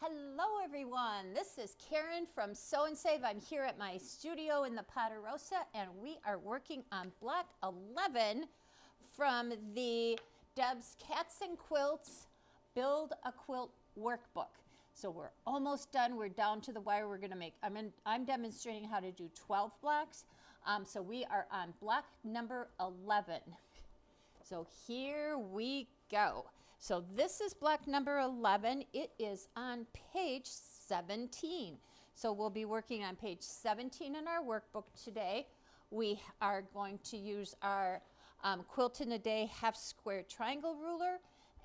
Hello everyone, this is Karen from Sew and Save. I'm here at my studio in the Ponderosa and we are working on block 11 from the Deb's Cats and Quilts Build a Quilt Workbook. So we're almost done, we're down to the wire. We're gonna make, I'm demonstrating how to do 12 blocks. So we are on block number 11. So here we go. So this is block number 11. It is on page 17. So we'll be working on page 17 in our workbook today. We are going to use our Quilt in a Day half square triangle ruler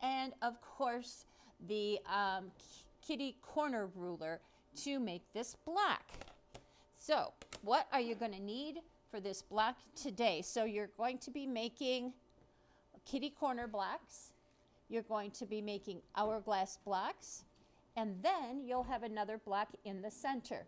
and of course the kitty corner ruler to make this block. So what are you going to need for this block today? So you're going to be making kitty corner blocks, you're going to be making hourglass blocks, and then you'll have another block in the center.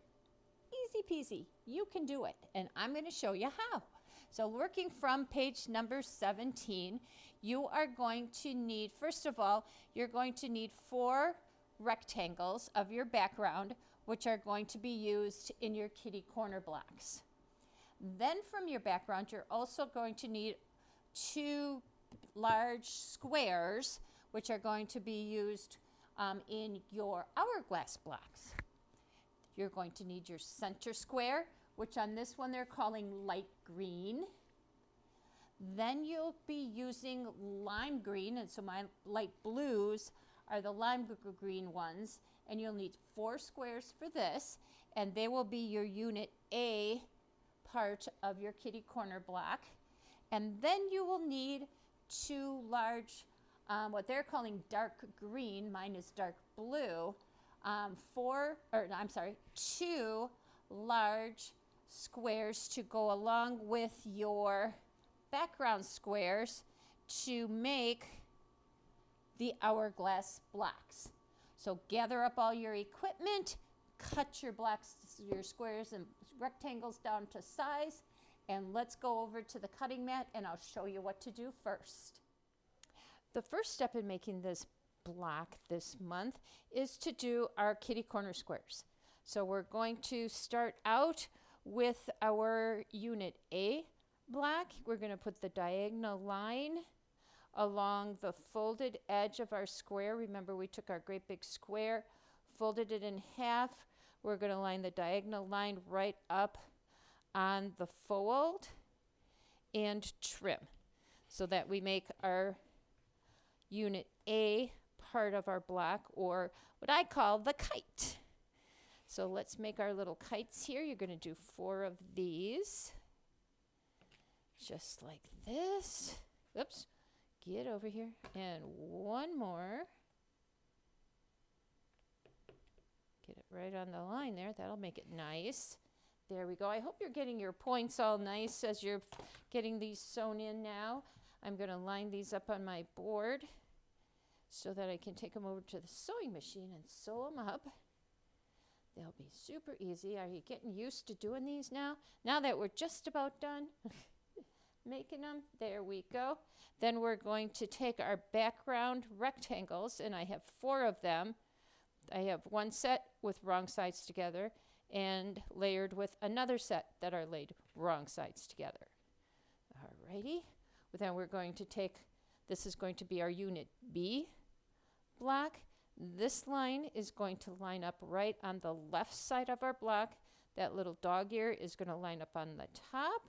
Easy peasy, you can do it, and I'm going to show you how. So working from page number 17, you are going to need, first of all, you're going to need 4 rectangles of your background, which are going to be used in your kitty corner blocks. Then from your background, you're also going to need 2 large squares, which are going to be used in your hourglass blocks. You're going to need your center square, which on this one they're calling light green. Then you'll be using lime green, and so my light blues are the lime green ones, and you'll need 4 squares for this, and they will be your unit A part of your kitty corner block. And then you will need 2 large, what they're calling dark green, mine is dark blue, 2 large squares to go along with your background squares to make the hourglass blocks. So gather up all your equipment, cut your blocks, your squares and rectangles down to size, and let's go over to the cutting mat and I'll show you what to do first. The first step in making this block this month is to do our kitty corner squares. So we're going to start out with our unit A block. We're going to put the diagonal line along the folded edge of our square. Remember, we took our great big square, folded it in half. We're going to line the diagonal line right up on the fold and trim so that we make our unit A part of our block, or what I call the kite. So let's make our little kites here. You're going to do 4 of these, just like this. Oops, get over here. And 1 more. Get it right on the line there. That'll make it nice. There we go. I hope you're getting your points all nice as you're getting these sewn in now. I'm going to line these up on my board so that I can take them over to the sewing machine and sew them up. They'll be super easy. Are you getting used to doing these now? Now that we're just about done making them, there we go. Then we're going to take our background rectangles, and I have 4 of them. I have 1 set with wrong sides together and layered with another set that are laid wrong sides together. Alrighty, well, then we're going to take, this is going to be our unit B block. This line is going to line up right on the left side of our block. That little dog ear is going to line up on the top.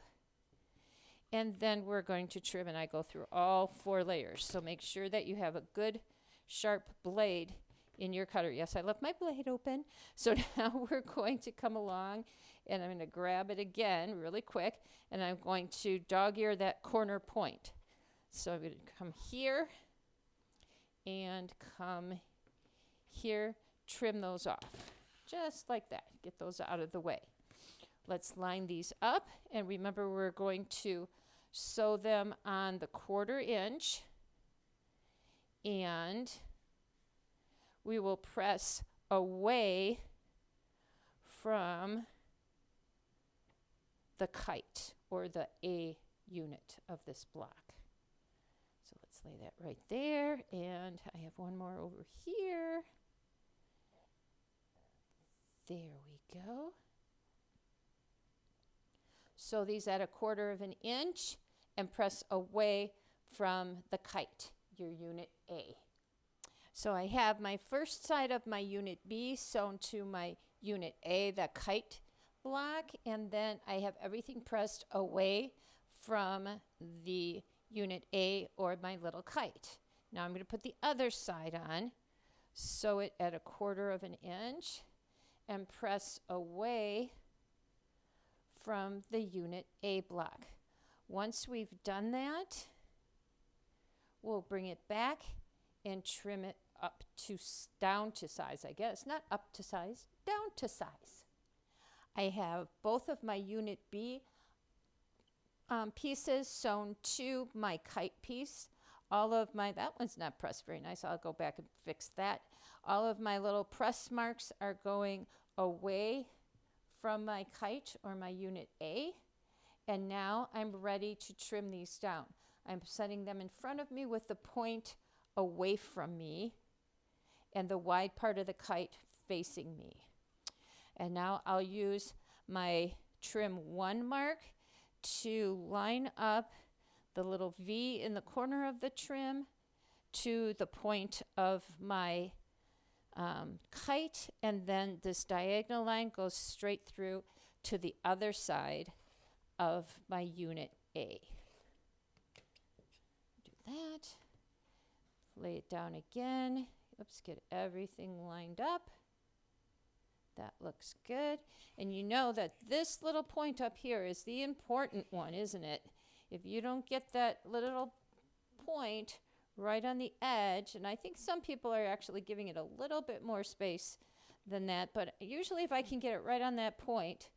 And then we're going to trim, and I go through all 4 layers. So make sure that you have a good sharp blade in your cutter. Yes, I left my blade open. So now we're going to come along and I'm going to grab it again really quick, and I'm going to dog ear that corner point. So I'm going to come here and come here, trim those off, just like that. Get those out of the way. Let's line these up, and remember we're going to sew them on the 1/4 inch, and we will press away from the kite, or the A unit of this block. So let's lay that right there, and I have 1 more over here. There we go. Sew these at 1/4 inch and press away from the kite, your unit A. So I have my first side of my unit B sewn to my unit A, the kite block, and then I have everything pressed away from the unit A or my little kite. Now I'm going to put the other side on, sew it at 1/4 inch, and press away from the unit A block. Once we've done that, we'll bring it back and trim it up to down to size, I guess. Not up to size, down to size. I have both of my unit B pieces sewn to my kite piece. All of my, that one's not pressed very nice. I'll go back and fix that. All of my little press marks are going away from my kite or my unit A. And now I'm ready to trim these down. I'm setting them in front of me with the point away from me and the wide part of the kite facing me. And now I'll use my trim 1 mark to line up the little V in the corner of the trim to the point of my kite, and then this diagonal line goes straight through to the other side of my unit A. Do that. Lay it down again. Oops, get everything lined up. That looks good. And you know that this little point up here is the important one, isn't it? If you don't get that little point right on the edge, and I think some people are actually giving it a little bit more space than that, but usually if I can get it right on that point,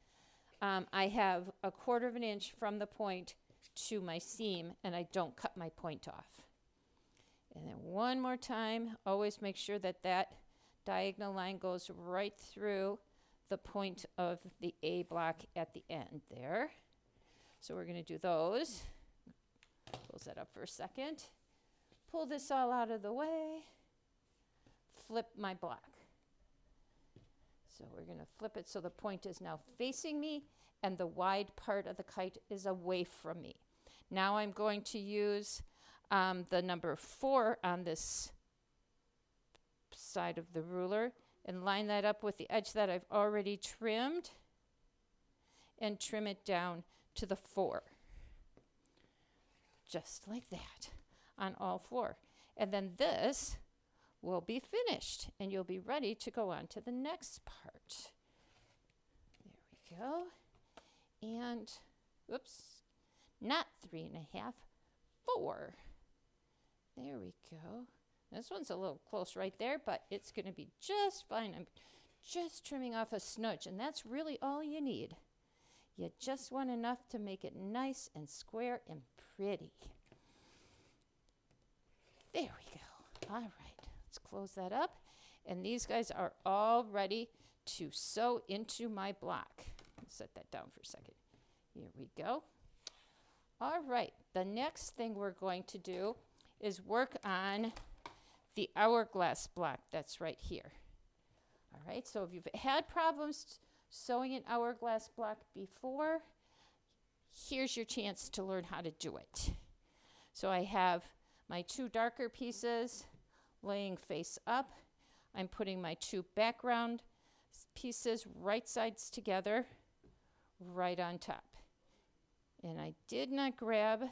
I have 1/4 inch from the point to my seam, and I don't cut my point off. And then one more time, always make sure that that diagonal line goes right through the point of the A block at the end there. So we're going to do those. Close that up for a second. Pull this all out of the way. Flip my block. So we're going to flip it so the point is now facing me and the wide part of the kite is away from me. Now I'm going to use the number 4 on this side of the ruler and line that up with the edge that I've already trimmed and trim it down to the 4. Just like that on all 4. And then this will be finished and you'll be ready to go on to the next part. There we go. And, oops, not 3.5, 4. There we go. This one's a little close right there, but it's going to be just fine. I'm just trimming off a smudge, and that's really all you need. You just want enough to make it nice and square and pretty. There we go. All right, let's close that up. And these guys are all ready to sew into my block. Let's set that down for a second. Here we go. All right, the next thing we're going to do is work on the hourglass block that's right here. All right, so if you've had problems sewing an hourglass block before, here's your chance to learn how to do it. So I have my 2 darker pieces laying face up. I'm putting my 2 background pieces right sides together, right on top. And I did not grab,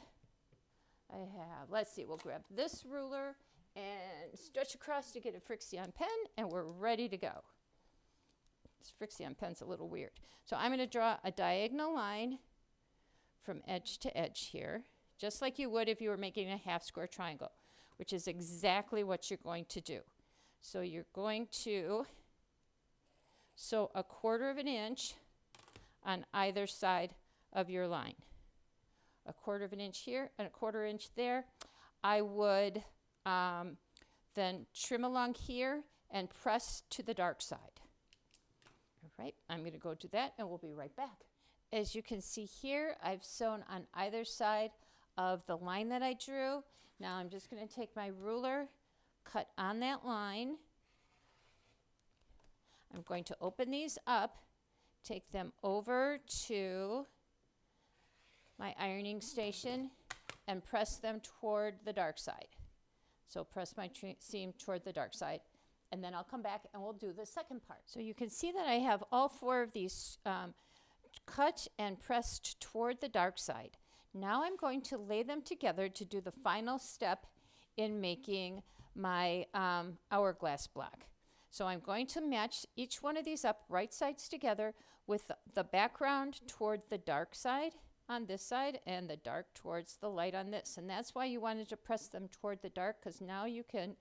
let's see, we'll grab this ruler and stretch across to get a Frixion pen, and we're ready to go. This Frixion pen's a little weird. So I'm going to draw a diagonal line from edge to edge here, just like you would if you were making a half square triangle, which is exactly what you're going to do. So you're going to sew 1/4 inch on either side of your line. 1/4 inch here and 1/4 inch there. I would then trim along here and press to the dark side. All right, I'm going to go do that and we'll be right back. As you can see here, I've sewn on either side of the line that I drew. Now I'm just going to take my ruler, cut on that line. I'm going to open these up, take them over to my ironing station, and press them toward the dark side. So press my seam toward the dark side, and then I'll come back and we'll do the second part. So you can see that I have all 4 of these cut and pressed toward the dark side. Now I'm going to lay them together to do the final step in making my hourglass block. So I'm going to match each one of these up right sides together with the background toward the dark side on this side and the dark towards the light on this. And that's why you wanted to press them toward the dark, because now you can,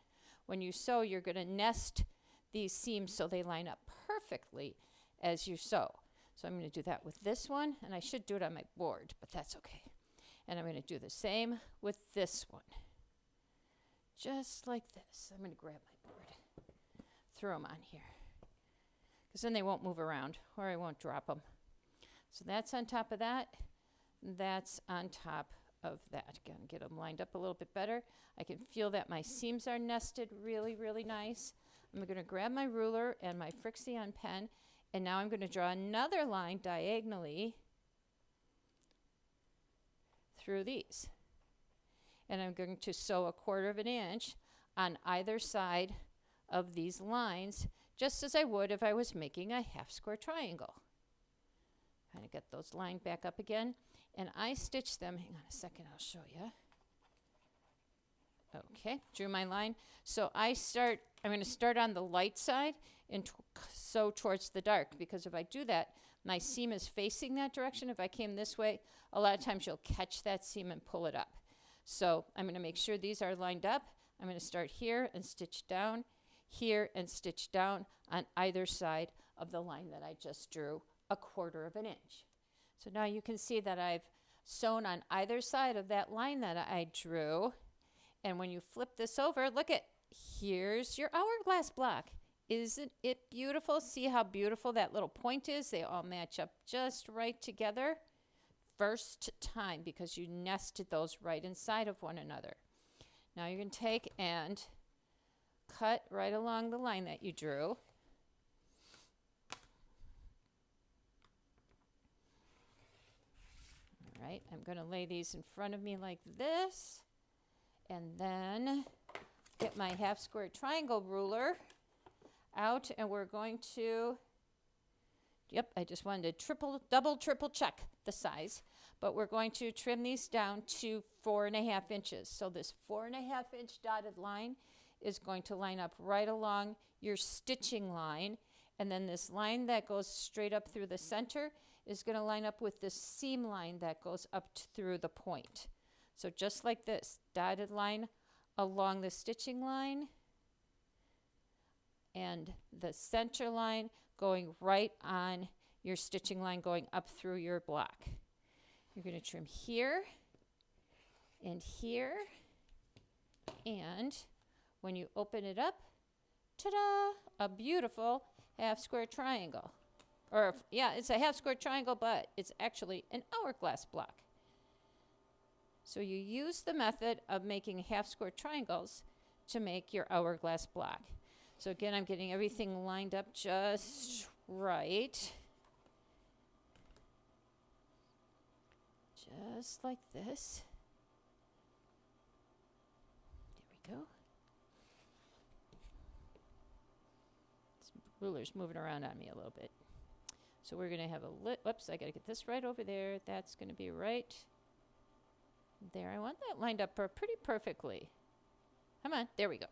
when you sew, you're going to nest these seams so they line up perfectly as you sew. So I'm going to do that with this one, and I should do it on my board, but that's okay. And I'm going to do the same with this one. Just like this. I'm going to grab my board, throw them on here, because then they won't move around or I won't drop them. So that's on top of that. That's on top of that. Again, get them lined up a little bit better. I can feel that my seams are nested really, really nice. I'm going to grab my ruler and my Frixion pen, and now I'm going to draw another line diagonally through these. And I'm going to sew a 1/4 of an inch on either side of these lines, just as I would if I was making a half square triangle. Kind of get those lined back up again. And I stitch them, hang on a second, I'll show you. Okay, drew my line. So I'm going to start on the light side and sew towards the dark, because if I do that, my seam is facing that direction. If I came this way, a lot of times you'll catch that seam and pull it up. So I'm going to make sure these are lined up. I'm going to start here and stitch down, here and stitch down on either side of the line that I just drew a 1/4 of an inch. So now you can see that I've sewn on either side of that line that I drew. And when you flip this over, look at, here's your hourglass block. Isn't it beautiful? See how beautiful that little point is? They all match up just right together. First time, because you nested those right inside of one another. Now you can take and cut right along the line that you drew. All right, I'm going to lay these in front of me like this, and then get my half square triangle ruler out, and we're going to, yep, I just wanted to double, triple check the size, but we're going to trim these down to 4.5 inches. So this 4.5 inch dotted line is going to line up right along your stitching line, and then this line that goes straight up through the center is going to line up with the seam line that goes up through the point. So just like this, dotted line along the stitching line, and the center line going right on your stitching line going up through your block. You're going to trim here and here, and when you open it up, ta-da, a beautiful half square triangle. Or, yeah, it's a half square triangle, but it's actually an hourglass block. So you use the method of making half square triangles to make your hourglass block. So again, I'm getting everything lined up just right. Just like this. There we go. This ruler's moving around on me a little bit. So we're going to have a whoops, I got to get this right over there. That's going to be right there. I want that lined up pretty perfectly. Come on, there we go.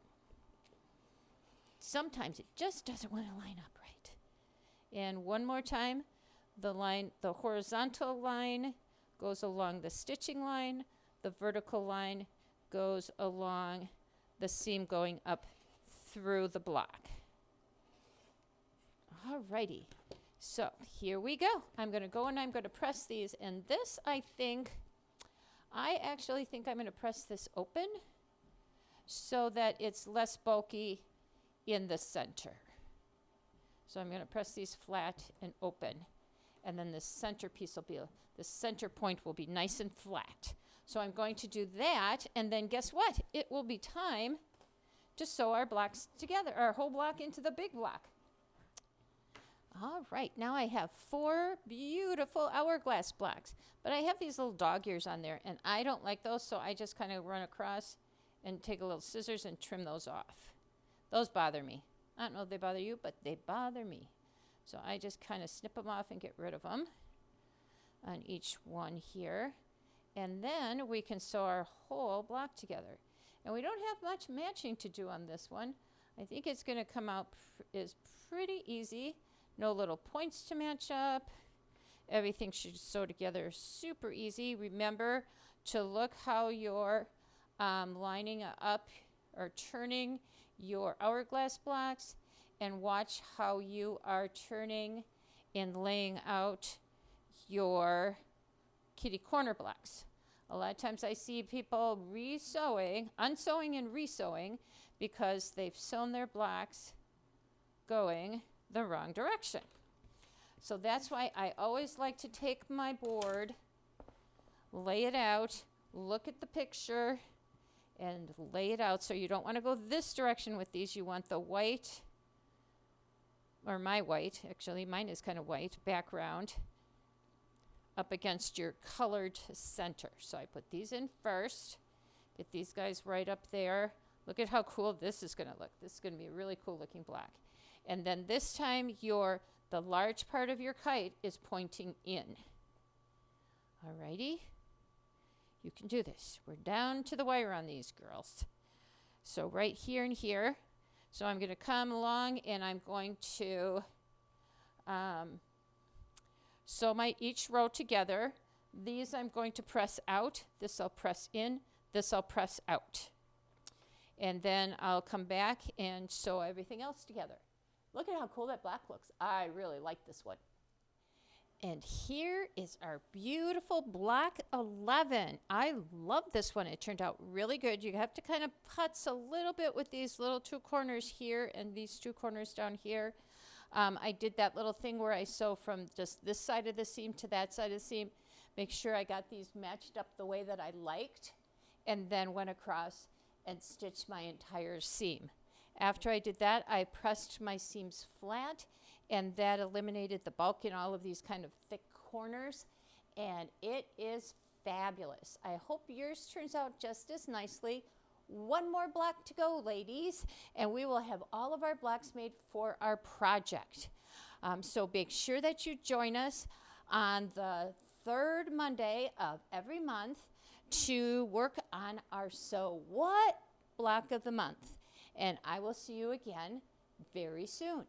Sometimes it just doesn't want to line up right. And one more time, the horizontal line goes along the stitching line. The vertical line goes along the seam going up through the block. Alrighty. So here we go. I'm going to go and I'm going to press these. And this, I actually think I'm going to press this open so that it's less bulky in the center. So I'm going to press these flat and open. And then the center piece will be, the center point will be nice and flat. So I'm going to do that. And then guess what? It will be time to sew our blocks together, our whole block into the big block. All right, now I have 4 beautiful hourglass blocks, but I have these little dog ears on there, and I don't like those, so I just kind of run across and take a little scissors and trim those off. Those bother me. I don't know if they bother you, but they bother me. So I just kind of snip them off and get rid of them on each one here. And then we can sew our whole block together. And we don't have much matching to do on this one. I think it's going to come out is pretty easy. No little points to match up. Everything should sew together super easy. Remember to look how you're lining up or turning your hourglass blocks, and watch how you are turning and laying out your kitty corner blocks. A lot of times I see people unsewing and resewing because they've sewn their blocks going the wrong direction. So that's why I always like to take my board, lay it out, look at the picture, and lay it out. So you don't want to go this direction with these. You want the white, or my white, actually, mine is kind of white, background up against your colored center. So I put these in first, get these guys right up there. Look at how cool this is going to look. This is going to be a really cool looking block. And then this time the large part of your kite is pointing in. Alrighty. You can do this. We're down to the wire on these girls. So right here and here. So I'm going to come along and I'm going to sew each row together. These I'm going to press out. This I'll press in. This I'll press out. And then I'll come back and sew everything else together. Look at how cool that black looks. I really like this one. And here is our beautiful block 11. I love this one. It turned out really good. You have to kind of putz a little bit with these little 2 corners here and these 2 corners down here. I did that little thing where I sew from just this side of the seam to that side of the seam. Make sure I got these matched up the way that I liked, and then went across and stitched my entire seam. After I did that, I pressed my seams flat, and that eliminated the bulk in all of these kind of thick corners, and it is fabulous. I hope yours turns out just as nicely. One more block to go, ladies, and we will have all of our blocks made for our project. So make sure that you join us on the 3rd Monday of every month to work on our So What block of the month. And I will see you again very soon.